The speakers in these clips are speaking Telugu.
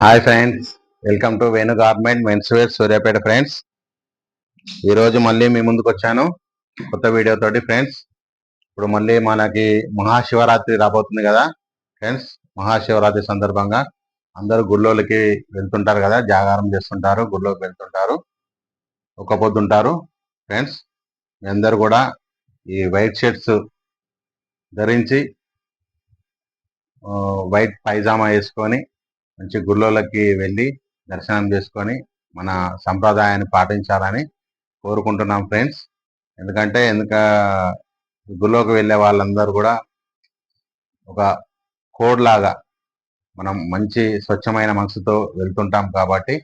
Hi friends, welcome to Venu garment menswear Suryapet. Friends, ఈరోజు మళ్ళీ మీ ముందుకు వచ్చాను కొత్త వీడియో తోటి. ఫ్రెండ్స్, ఇప్పుడు మళ్ళీ మనకి మహాశివరాత్రి రాబోతుంది కదా ఫ్రెండ్స్. మహాశివరాత్రి సందర్భంగా అందరూ గుళ్ళోకి వెళ్తుంటారు కదా, జాగారం చేస్తుంటారు, గుళ్ళోకి వెళ్తుంటారు, ఒక్క పొద్దుంటారు. ఫ్రెండ్స్, మీ అందరు కూడా ఈ వైట్ షర్ట్స్ ధరించి వైట్ పైజామా వేసుకొని మంచి గుళ్ళోకి వెళ్ళి దర్శనం చేసుకొని మన సంప్రదాయాన్ని పాటించాలని కోరుకుంటున్నాం ఫ్రెండ్స్. ఎందుకంటే గుళ్ళోకి వెళ్ళే వాళ్ళందరూ కూడా ఒక కోడ్ లాగా మనం మంచి స్వచ్ఛమైన మనసుతో వెళ్తుంటాం కాబట్టి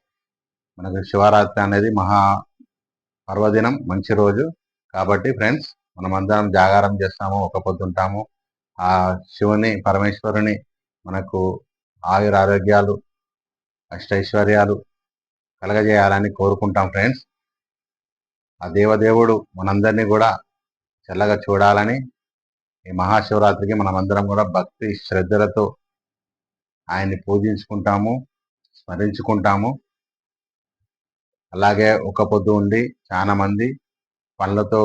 మనకు శివరాత్రి అనేది మహా పర్వదినం, మంచి రోజు కాబట్టి ఫ్రెండ్స్, మనం అందరం జాగారం చేస్తాము, ఒక పొద్దుంటాము. ఆ శివుని పరమేశ్వరుని మనకు ఆయుర ఆరోగ్యాలు అష్టైశ్వర్యాలు కలగజేయాలని కోరుకుంటాం ఫ్రెండ్స్. ఆ దేవదేవుడు మనందరినీ కూడా చల్లగా చూడాలని ఈ మహాశివరాత్రికి మనమందరం కూడా భక్తి శ్రద్ధలతో ఆయన్ని పూజించుకుంటాము, స్మరించుకుంటాము. అలాగే ఒక పొద్దు ఉండి చాలా మంది పళ్ళతో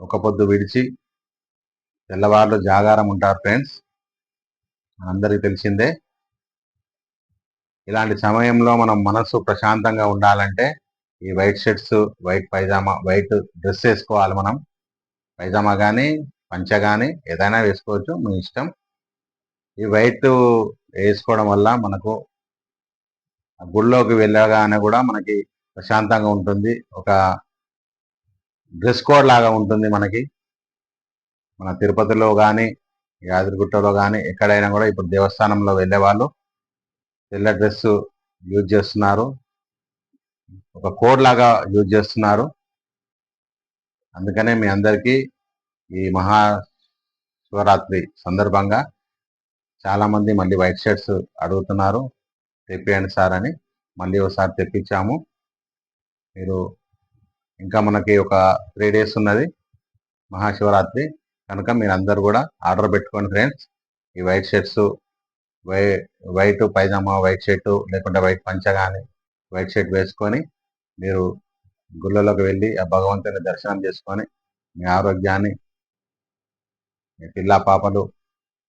ఒక పొద్దు విడిచి తెల్లవారులు జాగారం ఉంటారు ఫ్రెండ్స్, మనందరికీ తెలిసిందే. ఇలాంటి సమయంలో మనం మనసు ప్రశాంతంగా ఉండాలంటే ఈ white shirts, white pyjama, white dress వేసుకోవాలి. మనం పైజామా కానీ పంచ కానీ ఏదైనా వేసుకోవచ్చు, మీ ఇష్టం. ఈ వైట్ వేసుకోవడం వల్ల మనకు గుళ్ళోకి వెళ్ళగానే కూడా మనకి ప్రశాంతంగా ఉంటుంది, ఒక డ్రెస్ కోడ్ లాగా ఉంటుంది మనకి. మన తిరుపతిలో కానీ యాదగిరిగుట్టలో కానీ ఎక్కడైనా కూడా ఇప్పుడు దేవస్థానంలో వెళ్ళే వాళ్ళు తెల్ల డ్రెస్ యూజ్ చేస్తున్నారు, ఒక కోడ్ లాగా యూజ్ చేస్తున్నారు. అందుకనే మీ అందరికీ ఈ మహాశివరాత్రి సందర్భంగా చాలా మంది మళ్ళీ వైట్ షర్ట్స్ అడుగుతున్నారు, తెప్పియండి సార్ అని మళ్ళీ ఒకసారి తెప్పించాము. మీరు ఇంకా మనకి ఒక 3 days ఉన్నది మహాశివరాత్రి కనుక మీరు అందరు కూడా ఆర్డర్ పెట్టుకోండి ఫ్రెండ్స్. ఈ white shirts, white pyjama, white shirt లేకుంటే వైట్ పంచ కానీ వైట్ షర్ట్ వేసుకొని మీరు గుళ్ళలోకి వెళ్ళి ఆ భగవంతుని దర్శనం చేసుకొని మీ ఆరోగ్యాన్ని, మీ పిల్ల పాపలు,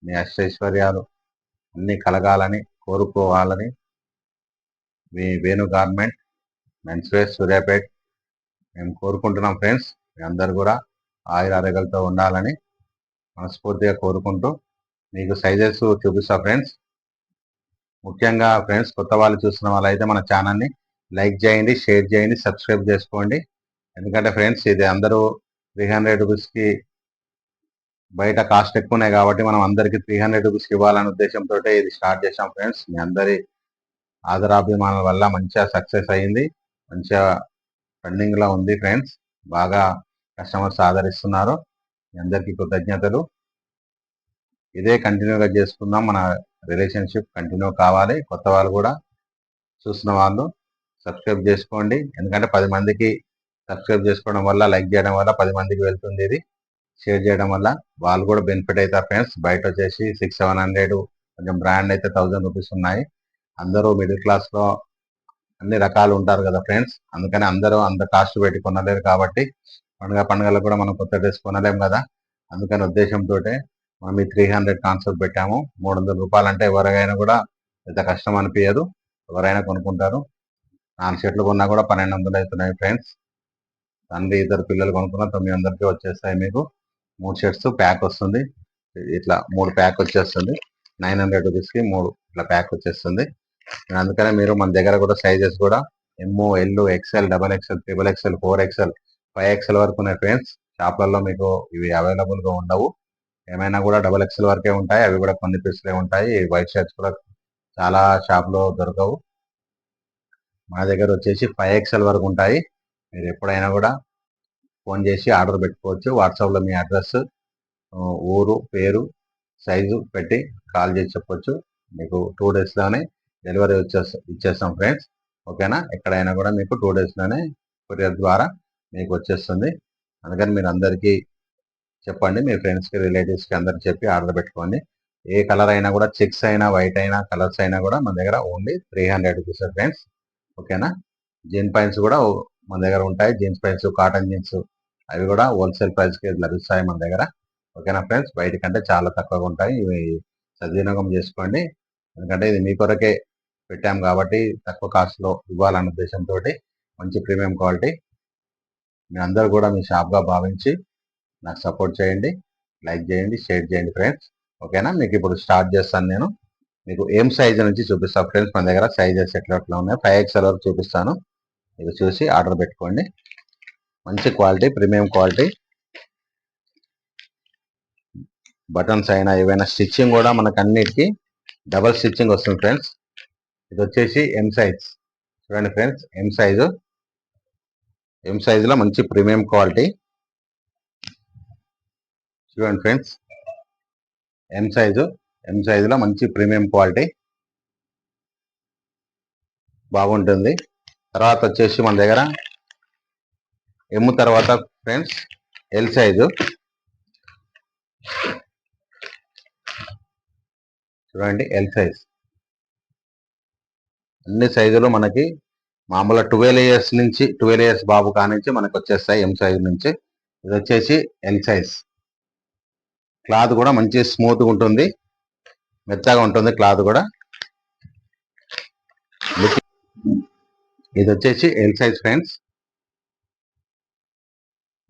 మీ అష్టైశ్వర్యాలు అన్నీ కలగాలని కోరుకోవాలని మీ వేణు గార్మెంట్ మెన్స్వేర్ సూర్యాపేట్ మేము కోరుకుంటున్నాం ఫ్రెండ్స్. మీ అందరు కూడా ఆయుర ఆరోగ్యాలతో ఉండాలని మనస్ఫూర్తిగా కోరుకుంటూ మీకు సైజెస్ చూపిస్తా ఫ్రెండ్స్. ముఖ్యంగా ఫ్రెండ్స్, కొత్త వాళ్ళు చూస్తున్న వాళ్ళు అయితే మన ఛానల్ని లైక్ చేయండి, షేర్ చేయండి, సబ్స్క్రైబ్ చేసుకోండి. ఎందుకంటే ఫ్రెండ్స్, ఇది అందరూ 300 రూపీస్కి బయట కాస్ట్ ఎక్కువ ఉన్నాయి కాబట్టి మనం అందరికీ 300 రూపీస్కి ఇవ్వాలనే ఉద్దేశంతో ఇది స్టార్ట్ చేసాం ఫ్రెండ్స్. మీ అందరి ఆదరాభిమానాల వల్ల మంచిగా సక్సెస్ అయ్యింది, మంచిగా రన్నింగ్లో ఉంది ఫ్రెండ్స్. బాగా కస్టమర్స్ ఆదరిస్తున్నారు, మీ అందరికీ కృతజ్ఞతలు. ఇదే కంటిన్యూగా చేసుకుందాం, మన రిలేషన్షిప్ కంటిన్యూ కావాలి. కొత్త వాళ్ళు కూడా చూస్తున్న వాళ్ళు సబ్స్క్రైబ్ చేసుకోండి, ఎందుకంటే 10 మందికి సబ్స్క్రైబ్ చేసుకోవడం వల్ల, లైక్ చేయడం వల్ల 10 మందికి వెళ్తుంది. ఇది షేర్ చేయడం వల్ల వాళ్ళు కూడా బెనిఫిట్ అవుతారు ఫ్రెండ్స్. బయట వచ్చేసి 600-700, కొంచెం బ్రాండ్ అయితే 1000 రూపీస్ ఉన్నాయి. అందరూ మిడిల్ క్లాస్లో అన్ని రకాలు ఉంటారు కదా ఫ్రెండ్స్, అందుకని అందరూ అంత కాస్ట్ పెట్టి కొనలేరు కాబట్టి పండుగలకు కూడా మనం కొత్త డ్రెస్ కొనలేము కదా. అందుకని ఉద్దేశంతో మనం ఈ 300 కాన్సెప్ట్ పెట్టాము. 300 రూపాయలు అంటే ఎవరికైనా కూడా పెద్ద కష్టం అనిపించదు, ఎవరైనా కొనుక్కుంటారు. 4 షర్ట్లు కొన్నా కూడా 1200 అవుతున్నాయి ఫ్రెండ్స్. తండ్రి ఇద్దరు పిల్లలు కొనుక్కున్నా 900కి వచ్చేస్తాయి. మీకు 3 షర్ట్స్ ప్యాక్ వస్తుంది, ఇట్లా 3 ప్యాక్ వచ్చేస్తుంది. 900 రూపీస్కి 3 ఇట్లా ప్యాక్ వచ్చేస్తుంది. అందుకనే మీరు మన దగ్గర కూడా సైజెస్ కూడా M, L, XL, XXL, XXL, 4XL, 5XL వరకు ఉన్నాయి ఫ్రెండ్స్. షాప్లలో మీకు ఇవి అవైలబుల్గా ఉండవు, ఏమైనా కూడా XXL వరకే ఉంటాయి. అవి కూడా కొన్ని పీసులే ఉంటాయి. వైట్ షర్ట్స్ కూడా చాలా షాప్లో దొరకవు, మా దగ్గర వచ్చేసి 5XL వరకు ఉంటాయి. మీరు ఎప్పుడైనా కూడా ఫోన్ చేసి ఆర్డర్ పెట్టుకోవచ్చు. వాట్సాప్లో మీ అడ్రస్, ఊరు, పేరు, సైజు పెట్టి కాల్ చేసి చెప్పొచ్చు. మీకు 2 డేస్లోనే డెలివరీ ఇచ్చేస్తాం ఫ్రెండ్స్. ఓకేనా, ఎక్కడైనా కూడా మీకు 2 డేస్లోనే కొరియర్ ద్వారా మీకు వచ్చేస్తుంది. అందుకని మీరు అందరికీ చెప్పండి, మీ ఫ్రెండ్స్కి, రిలేటివ్స్కి అందరికి చెప్పి ఆర్డర్ పెట్టుకోండి. ఏ కలర్ అయినా కూడా చెక్స్ అయినా వైట్ అయినా కలర్స్ అయినా కూడా మన దగ్గర ఓన్లీ 300 రూపీస్ ఫ్రెండ్స్. ఓకేనా. జీన్ ప్యాంట్స్ కూడా మన దగ్గర ఉంటాయి. జీన్స్ ప్యాంట్స్, కాటన్ జీన్స్ అవి కూడా హోల్సేల్ ప్రైస్కి లభిస్తాయి మన దగ్గర. ఓకేనా ఫ్రెండ్స్. బయట కంటే చాలా తక్కువగా ఉంటాయి. ఇవి సద్వినియోగం చేసుకోండి. ఎందుకంటే ఇది మీ కొరకే పెట్టాం కాబట్టి తక్కువ కాస్ట్లో ఇవ్వాలన్న ఉద్దేశంతో మంచి ప్రీమియం క్వాలిటీ మీ అందరూ కూడా మీ షాప్గా భావించి నాకు సపోర్ట్ చేయండి. లైక్ చేయండి, షేర్ చేయండి ఫ్రెండ్స్. ఓకేనా. మీకు ఇప్పుడు స్టార్ట్ చేస్తాను. నేను మీకు ఏం సైజు నుంచి చూపిస్తాను ఫ్రెండ్స్. మన దగ్గర సైజెస్ ఎట్లా ఉన్నాయి 5XL వరకు చూపిస్తాను. ఇది చూసి ఆర్డర్ పెట్టుకోండి. మంచి క్వాలిటీ, ప్రీమియం క్వాలిటీ. బటన్స్ అయినా ఏవైనా స్టిచ్చింగ్ కూడా మనకు అన్నిటికీ డబల్ స్టిచ్చింగ్ వస్తుంది ఫ్రెండ్స్. ఇది వచ్చేసి ఎం సైజ్. చూడండి ఫ్రెండ్స్, ఎం సైజులో మంచి ప్రీమియం క్వాలిటీ. చూడండి ఫ్రెండ్స్, ఎం సైజులో మంచి ప్రీమియం క్వాలిటీ బాగుంటుంది. తర్వాత వచ్చేసి మన దగ్గర ఎమ్ తర్వాత ఫ్రెండ్స్ ఎల్ సైజు. చూడండి, ఎల్ సైజ్. అన్ని సైజులు మనకి మామూలుగా 12 ఇయర్స్ బాబు కానించి మనకు వచ్చేస్తాయి ఎం సైజ్ నుంచి. ఇది వచ్చేసి ఎల్ సైజ్. క్లాత్ కూడా మంచి స్మూత్గా ఉంటుంది, మెత్తగా ఉంటుంది క్లాత్ కూడా. ఇది వచ్చేసి L size friends.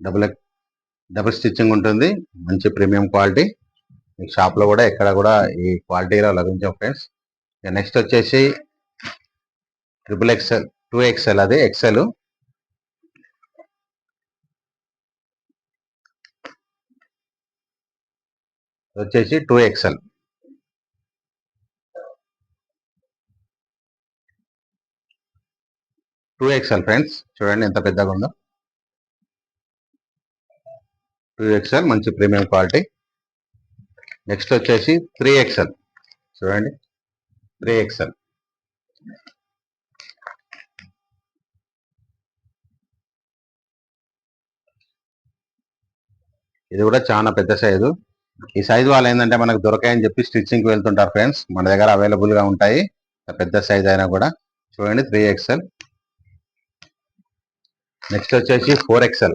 Double stitching ఉంటుంది, మంచి ప్రీమియం క్వాలిటీ. మీకు షాప్లో కూడా ఎక్కడ కూడా ఈ క్వాలిటీలో లభించాం ఫ్రెండ్స్. నెక్స్ట్ వచ్చేసి XXL 2XL, అది ఎక్సెల్. వచ్చేసి 2XL. ఫ్రెండ్స్, చూడండి ఎంత పెద్దగా ఉందో. 2XL మంచి ప్రీమియం క్వాలిటీ. నెక్స్ట్ వచ్చేసి 3XL. చూడండి, 3XL. ఇది కూడా చాలా పెద్ద సైజు. ఈ సైజు వాళ్ళు ఏంటంటే మనకు దొరకాయని చెప్పి స్టిచ్చింగ్కి వెళ్తుంటారు ఫ్రెండ్స్. మన దగ్గర అవైలబుల్గా ఉంటాయి పెద్ద సైజ్ అయినా కూడా. చూడండి, 3XL. నెక్స్ట్ వచ్చేసి 4XL.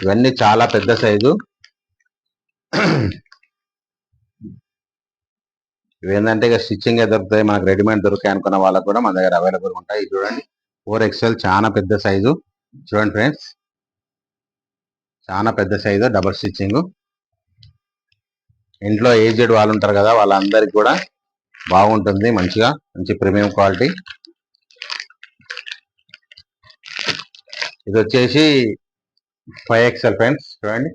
ఇవన్నీ చాలా పెద్ద సైజు. ఇవేంటంటే ఇక స్టిచ్చింగ్ దొరుకుతాయి, మనకు రెడీమేడ్ దొరికాయి అనుకున్న వాళ్ళకు కూడా మన దగ్గర అవైలబుల్ ఉంటాయి. చూడండి, 4XL చాలా పెద్ద సైజు. చూడండి ఫ్రెండ్స్, చాలా పెద్ద సైజు, డబల్ స్టిచ్చింగ్. ఇంట్లో ఏజ్డ్ వాళ్ళు ఉంటారు కదా, వాళ్ళందరికి కూడా బాగుంటుంది, మంచిగా మంచి ప్రీమియం క్వాలిటీ. ఇది వచ్చేసి 5XL ఫ్రెండ్స్. చూడండి,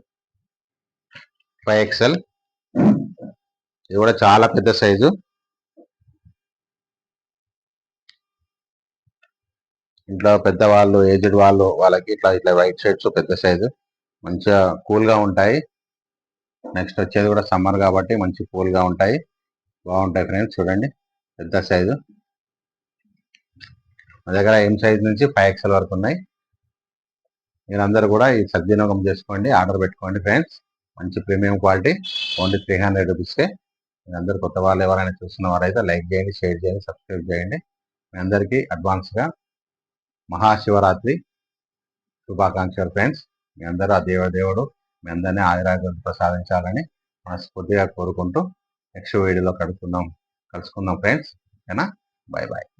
5XL. ఇది కూడా చాలా పెద్ద సైజు. ఇంట్లో పెద్దవాళ్ళు, ఏజ్డ్ వాళ్ళు, వాళ్ళకి ఇట్లా వైట్ షర్ట్స్ పెద్ద సైజు మంచిగా కూల్గా ఉంటాయి. నెక్స్ట్ వచ్చేది కూడా సమ్మర్ కాబట్టి మంచి కూల్గా ఉంటాయి, బాగుంటాయి ఫ్రెండ్స్. చూడండి, పెద్ద సైజు. మా దగ్గర ఎం సైజ్ నుంచి 5XL వరకు ఉన్నాయి. మీరందరూ కూడా ఈ సద్వినియోగం చేసుకోండి, ఆర్డర్ పెట్టుకోండి ఫ్రెండ్స్. మంచి ప్రీమియం క్వాలిటీ, ఓన్లీ 300 రూపీస్కే. మీరందరూ కొత్త వాళ్ళు ఎవరైనా చూస్తున్న వారైతే లైక్ చేయండి, షేర్ చేయండి, సబ్స్క్రైబ్ చేయండి. మీ అందరికీ అడ్వాన్స్గా మహాశివరాత్రి శుభాకాంక్షలు ఫ్రెండ్స్. మీ అందరూ ఆ దేవుడు మీ అందరినీ ఆయురారోగ్యాలు ప్రసాదించాలని మనస్ఫూర్తిగా కోరుకుంటూ నెక్స్ట్ వీడియోలో కలుసుకుందాం ఫ్రెండ్స్. ఓకేనా. Bye bye.